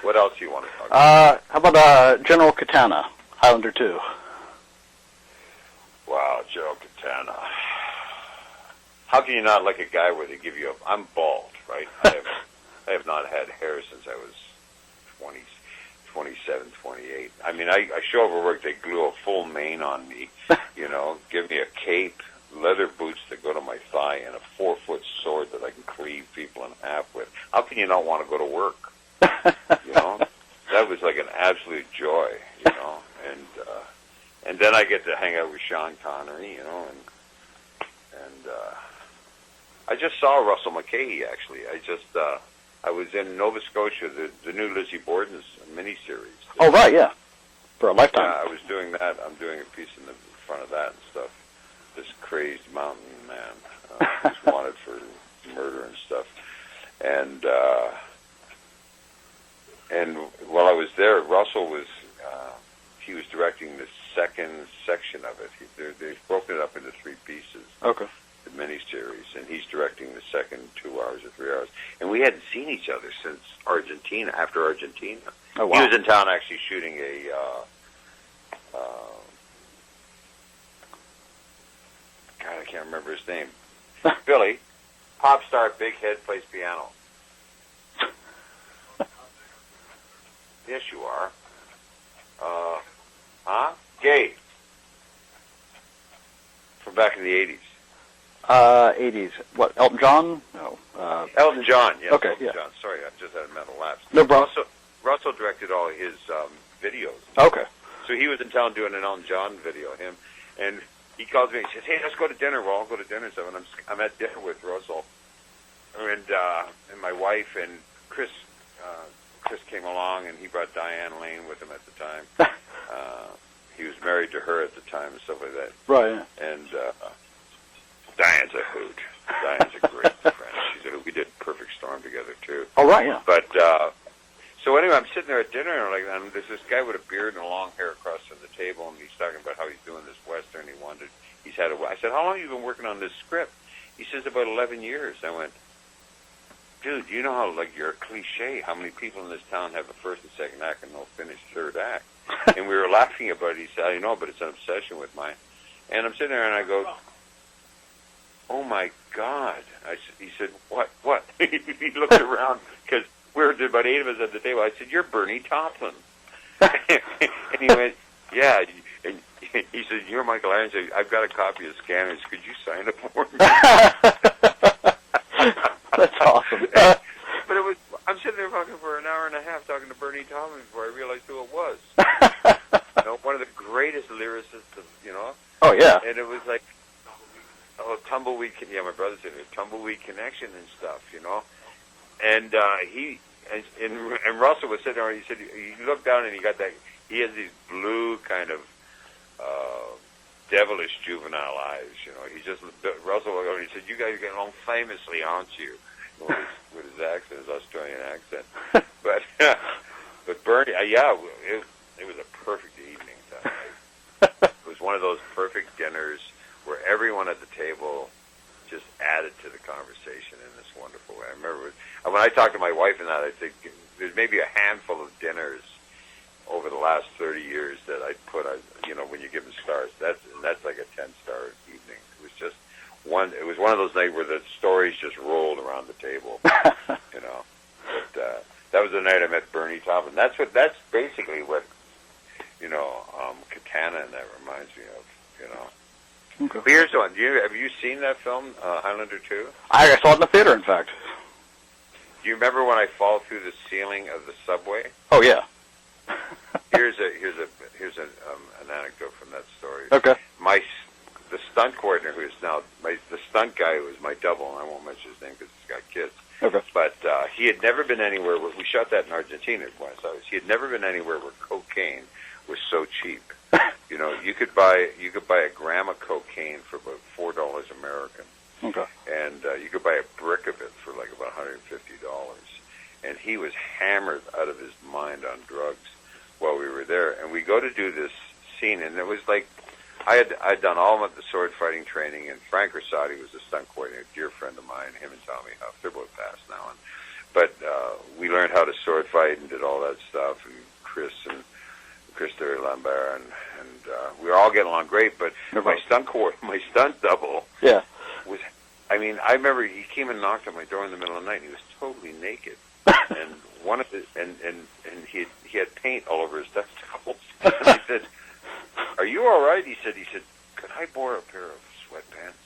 What else do you want to talk about? How about General Katana, Highlander 2? Wow, General Katana. How can you not like a guy where they give you a... I'm bald, right? I have not had hair since I was 27, 28. I mean, I show up at work, they glue a full mane on me, give me a cape, leather boots that go to my thigh, and a 4-foot sword that I can cleave people in half with. How can you not want to go to work? That was like an absolute joy, and then I get to hang out with Sean Connery, and I just saw Russell McKay, actually. I was in Nova Scotia, the new Lizzie Borden's miniseries. Oh, right, yeah. For a lifetime. Yeah, I was doing that. I'm doing a piece in the front of that and stuff. This crazed mountain man who's wanted for murder and stuff. And while I was there, Russell was, he was directing the second section of it. They've broken it up into 3 pieces. Okay. The miniseries, and he's directing the second 2 hours or 3 hours. And we hadn't seen each other since Argentina, after Argentina. Oh, wow. He was in town actually shooting a, God, I can't remember his name. Billy, pop star, big head, plays piano. Yes, you are. Gay. From back in the 80s. 80s. What, Elton John? No. Elton John, yes. Okay, Elton yeah. John. Sorry, I just had a mental lapse. No problem. Russell directed all his videos. Okay. So he was in town doing an Elton John video, and he calls me and says, "Hey, let's go to dinner." Well, I'll go to dinner. So I'm at dinner with Russell and my wife, and Chris came along, and he brought Diane Lane with him at the time. He was married to her at the time and stuff like that. Right, yeah. And Diane's a hoot. Diane's a great friend. She's a hoot. We did Perfect Storm together, too. Oh, right, yeah. But, so anyway, I'm sitting there at dinner, and there's this guy with a beard and a long hair across from the table, and he's talking about how he's doing this Western. I said, how long have you been working on this script? He says, about 11 years. I went, dude, you know how, you're a cliche, how many people in this town have a first and second act and no finished third act? And we were laughing about it. He said, I know, but it's an obsession with mine. And I'm sitting there, and I go, oh, my God. He said, what? He looked around, because there were about 8 of us at the table. I said, you're Bernie Taupin. And he went, yeah. And he said, you're Michael Ironside. I've got a copy of Scanners. Could you sign it for me? That's awesome. But I'm sitting there talking for an hour and a half talking to Bernie Taupin before I realized who it was. One of the greatest lyricists of, Oh, yeah. And it was like, Tumbleweed, my brother said it, Tumbleweed Connection and stuff, And and Russell was sitting there, and he said, he looked down and he has these blue kind of devilish juvenile eyes, Russell looked over and he said, you guys are getting along famously, aren't you? With his accent, his Australian accent. But Bernie, it was a perfect evening that night. It was one of those perfect dinners where everyone at the table just added to the conversation in this wonderful way. I remember when I talked to my wife and that, I think there's maybe a handful of dinners over the last 30 years that I'd put, when you give them stars. That's like a 10-star evening. It was just it was one of those nights where the stories just rolled around the table, But that was the night I met Bernie Taupin. That's basically what, Katana and that reminds me of, Okay. But here's one. Have you seen that film, Highlander 2? I saw it in the theater, in fact. Do you remember when I fall through the ceiling of the subway? Oh, yeah. Here's an anecdote from that story. Okay. The stunt coordinator, who is now the stunt guy, who was my double, and I won't mention his name because he's got kids. Okay. But he had never been anywhere. We shot that in Argentina at Buenos Aires. He had never been anywhere where cocaine was so cheap. You could buy a gram of cocaine for about $4 American. Okay. And you could buy a brick of it for like about $150. And he was hammered out of his mind on drugs while we were there. And we go to do this scene, and it was like I'd done all of the sword fighting training, and Frank Rosati was a stunt coordinator, a dear friend of mine, him and Tommy Huff. They're both passed now. But we learned how to sword fight and did all that stuff. And Chris Lambert, and we were all getting along great. But my stunt double, was. I mean, I remember he came and knocked on my door in the middle of the night, and he was totally naked. And one of the and he had paint all over his testicles. And I said, "Are you all right?" He said, "Could I borrow a pair of sweatpants?"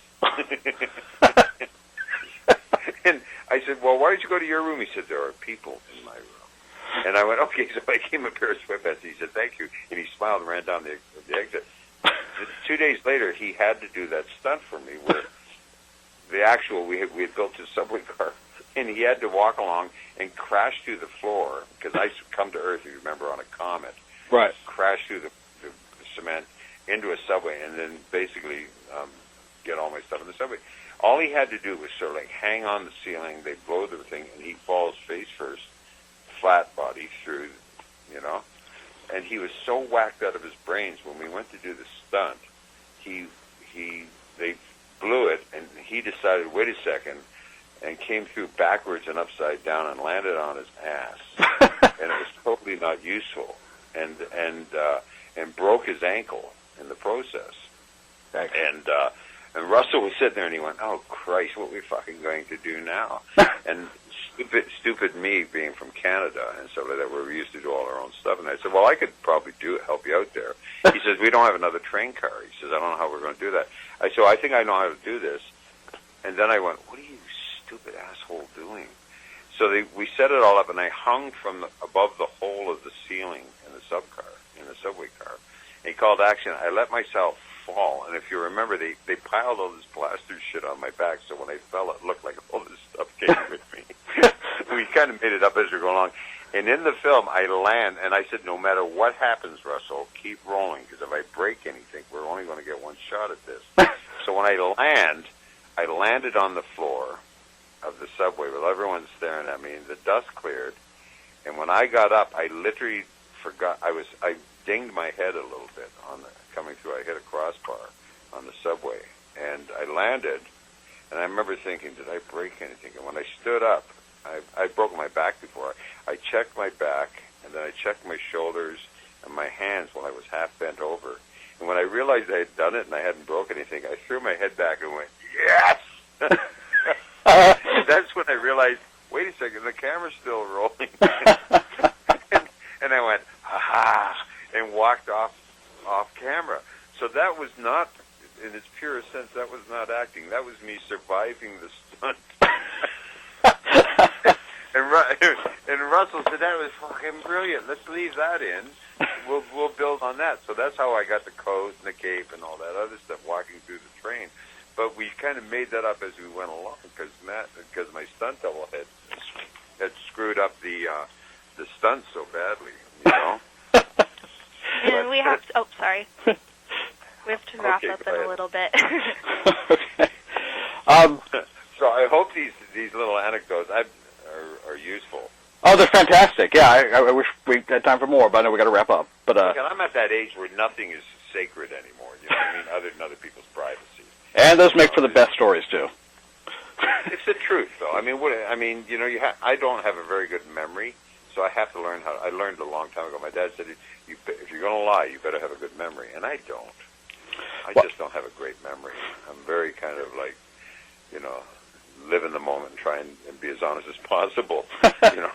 And I said, "Well, why don't you go to your room?" He said, "There are people in my room." And I went, "Okay." So I gave him a pair of sweatpants. He said, "Thank you," and he smiled and ran down the exit. 2 days later, he had to do that stunt for me where we had built his subway car, and he had to walk along and crash through the floor because I come to Earth, if you remember, on a comet. Right. Crash through the cement into a subway, and then basically get all my stuff in the subway. All he had to do was sort of like hang on the ceiling. They blow the thing, and he falls face first, flat body through, you know. And he was so whacked out of his brains when we went to do the stunt. They blew it, and he decided, wait a second, and came through backwards and upside down and landed on his ass, and it was totally not useful, and broke his ankle in the process. And Russell was sitting there, and he went, "Oh Christ, what are we fucking going to do now?" And stupid me, being from Canada and stuff like that, where we used to do all our own stuff, and I said, "Well, I could probably help you out there." He says, "We don't have another train car." He says, "I don't know how we're going to do that." I said, "I think I know how to do this." And then I went, "What are you stupid asshole doing?" So we set it all up, and I hung from above the hole of the ceiling in the subway car. And he called action. I let myself fall, and if you remember, they piled all this plaster shit on my back, so when I fell, it looked like all this stuff came with me. We kind of made it up as we go along. And in the film, I land, and I said, "No matter what happens, Russell, keep rolling, because if I break anything, we're only going to get one shot at this." So when I landed on the floor of the subway with everyone staring at me, and the dust cleared. And when I got up, I literally forgot. I dinged my head a little bit coming through. I hit a crossbar on the subway, and I landed. And I remember thinking, did I break anything? And when I stood up, I'd broken my back before. I checked my back, and then I checked my shoulders and my hands while I was half bent over. And when I realized I had done it and I hadn't broken anything, I threw my head back and went, "Yes!" And that's when I realized, wait a second, the camera's still rolling. and I went, "Ha!" and walked off camera. So that was not, in its purest sense, that was not acting. That was me surviving the stunt. And Russell said, "That was fucking brilliant. Let's leave that in. We'll build on that." So that's how I got the coat and the cape and all that other stuff walking through the train. But we kind of made that up as we went along because my stunt double had screwed up the stunt so badly, you know. And we have to, sorry. We have to wrap up in a little bit. Okay. So I hope these little anecdotes are useful. Oh, they're fantastic. Yeah, I wish we had time for more, but I know we got to wrap up. But I'm at that age where nothing is sacred anymore. You know what I mean? Other than other people's privacy. And those make for the best stories too. It's the truth, though. I mean, you know, I don't have a very good memory, so I have to learn how. I learned a long time ago. My dad said, if you're going to lie, you better have a good memory, and I don't. I just don't have a great memory. I'm very kind of like, you know, live in the moment and try and be as honest as possible. You know.